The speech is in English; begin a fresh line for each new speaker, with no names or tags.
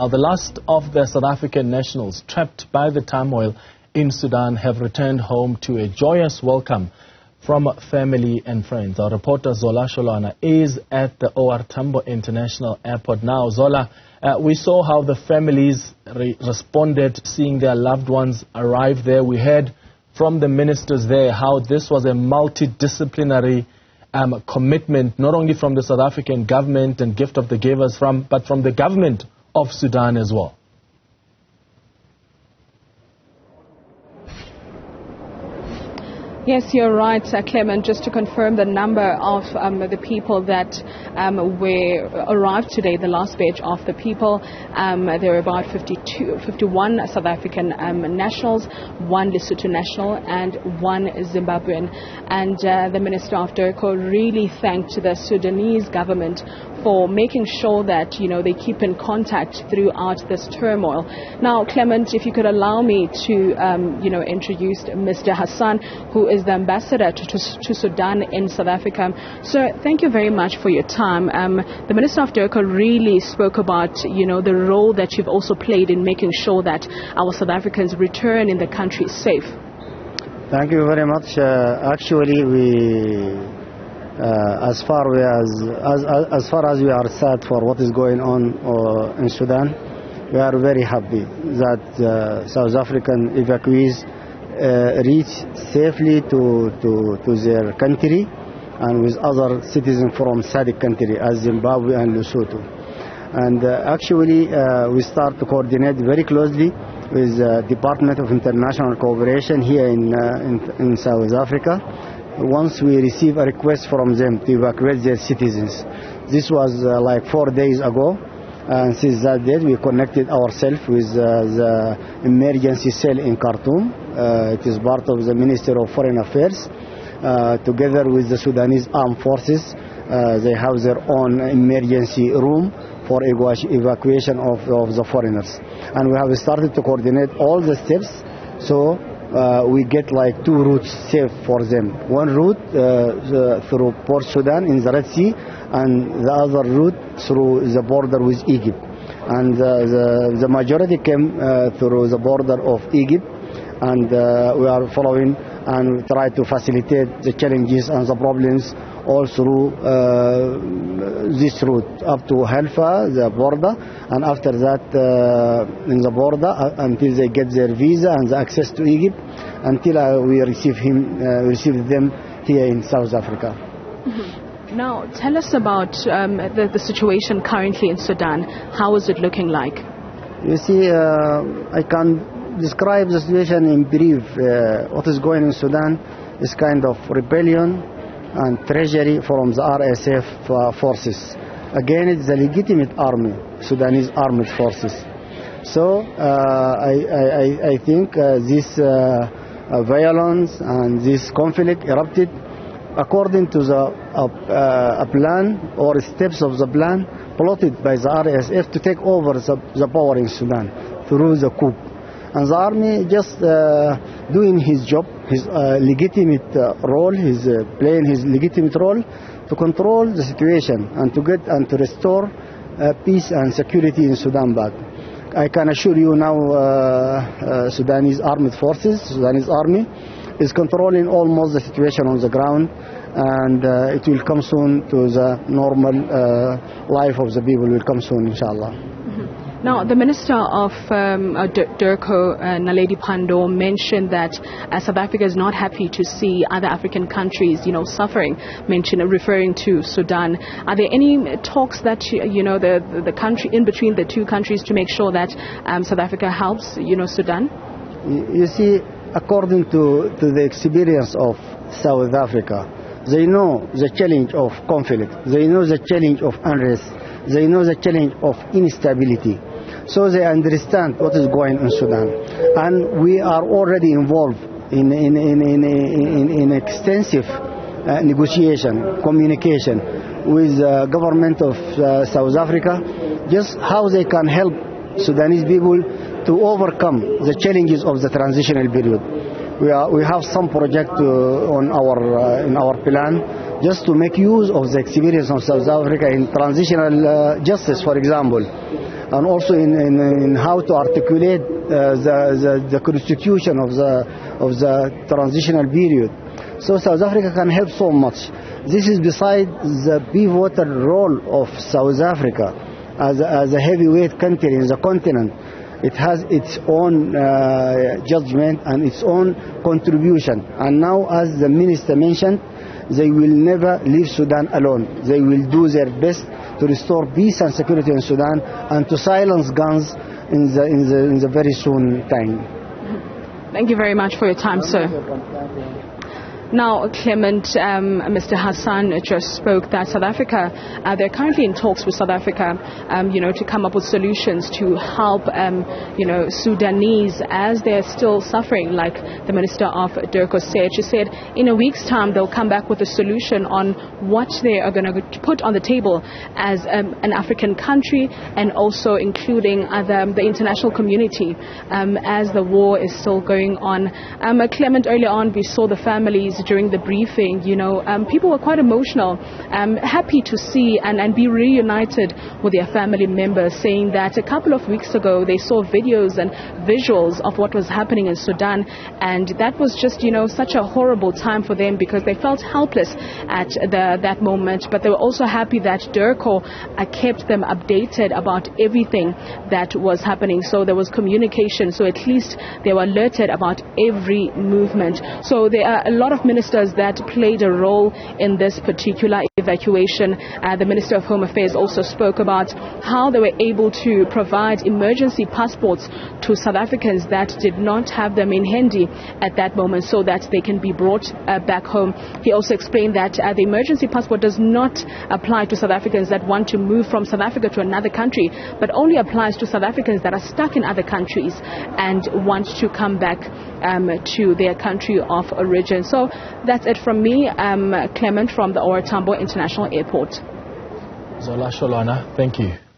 Now, the last of the South African nationals trapped by the turmoil in Sudan have returned home to a joyous welcome from family and friends. Our reporter Zola Sholwanahas is at the OR Tambo International Airport now. Zola, we saw how the families responded seeing their loved ones arrive there. We heard from the ministers there how this was a multidisciplinary commitment, not only from the South African government and gift of the givers, but from the government of Sudan as well.
Yes, you're right, Clement. Just to confirm the number of the people that arrived today, the last batch of the people, there were about 51 South African nationals, 1 Lesotho national and 1 Zimbabwean. And the Minister of DIRCO really thanked the Sudanese government for making sure that, they keep in contact throughout this turmoil. Now, Clement, if you could allow me to, introduce Mr. Hassan, who is the ambassador to Sudan in South Africa. Sir, thank you very much for your time. The Minister of DIRCO really spoke about, the role that you've also played in making sure that our South Africans return in the country safe.
Thank you very much. Actually, we, as far as we are sad for what is going on in Sudan, we are very happy that South African evacuees reach safely to their country and with other citizens from SADC country as Zimbabwe and Lesotho. And actually we start to coordinate very closely with the Department of International Cooperation here in South Africa once we receive a request from them to evacuate their citizens. This was like 4 days ago. And since that date, we connected ourselves with the emergency cell in Khartoum. It is part of the Ministry of Foreign Affairs. Together with the Sudanese Armed Forces, they have their own emergency room for evacuation of the foreigners. And we have started to coordinate all the steps, so we get like 2 routes safe for them. One route through Port Sudan in the Red Sea, and the other route through the border with Egypt. And the majority came through the border of Egypt, and we are following and try to facilitate the challenges and the problems all through this route up to Halfa, the border, and after that in the border until they get their visa and the access to Egypt, until we receive them here in South Africa.
Mm-hmm. Now, tell us about the situation currently in Sudan. How is it looking like?
You see, I can describe the situation in brief. What is going on in Sudan is kind of rebellion and treachery from the RSF forces. Again, it's the legitimate army, Sudanese armed forces. So I think this violence and this conflict erupted according to the plan or steps of the plan plotted by the RSF to take over the power in Sudan through the coup. And the army just doing his job, his legitimate role, playing his legitimate role to control the situation and to get and to restore peace and security in Sudan back. I can assure you now Sudanese armed forces, Sudanese army, is controlling almost the situation on the ground, and it will come soon to the normal life of the people will come soon, inshallah.
Mm-hmm. Now, the Minister of DIRCO, Naledi Pandor, mentioned that South Africa is not happy to see other African countries, suffering, referring to Sudan. Are there any talks that, the country, in between the two countries to make sure that South Africa helps, Sudan?
You see, according to the experience of South Africa, they know the challenge of conflict, they know the challenge of unrest, they know the challenge of instability. So they understand what is going on in Sudan. And we are already involved in extensive negotiation, communication with the government of South Africa, just how they can help Sudanese people to overcome the challenges of the transitional period. We have some project in our plan just to make use of the experience of South Africa in transitional justice, for example. and also in how to articulate the constitution of the transitional period. So South Africa can help so much. This is beside the pivotal role of South Africa as a heavyweight country in the continent. It has its own judgment and its own contribution. And now, as the minister mentioned, they will never leave Sudan alone. They will do their best to restore peace and security in Sudan and to silence guns in the very soon time.
Thank you very much for your time, sir. Now, Clement, Mr. Hassan just spoke that South Africa, they're currently in talks with South Africa, to come up with solutions to help, Sudanese as they're still suffering, like the Minister of Durko said. She said in a week's time they'll come back with a solution on what they are going to put on the table as an African country, and also including the international community as the war is still going on. Clement, earlier on we saw the families during the briefing. People were quite emotional, happy to see and be reunited with their family members, saying that a couple of weeks ago they saw videos and visuals of what was happening in Sudan, and that was just such a horrible time for them because they felt helpless at that moment. But they were also happy that Durko kept them updated about everything that was happening. So there was communication, so at least they were alerted about every movement. So there are a lot of ministers that played a role in this particular evacuation. The Minister of Home Affairs also spoke about how they were able to provide emergency passports to South Africans that did not have them in handy at that moment, so that they can be brought back home. He also explained that the emergency passport does not apply to South Africans that want to move from South Africa to another country, but only applies to South Africans that are stuck in other countries and want to come back to their country of origin. So that's it from me, Clement, from the OR Tambo International Airport.
Zola Sholwanahas, thank you.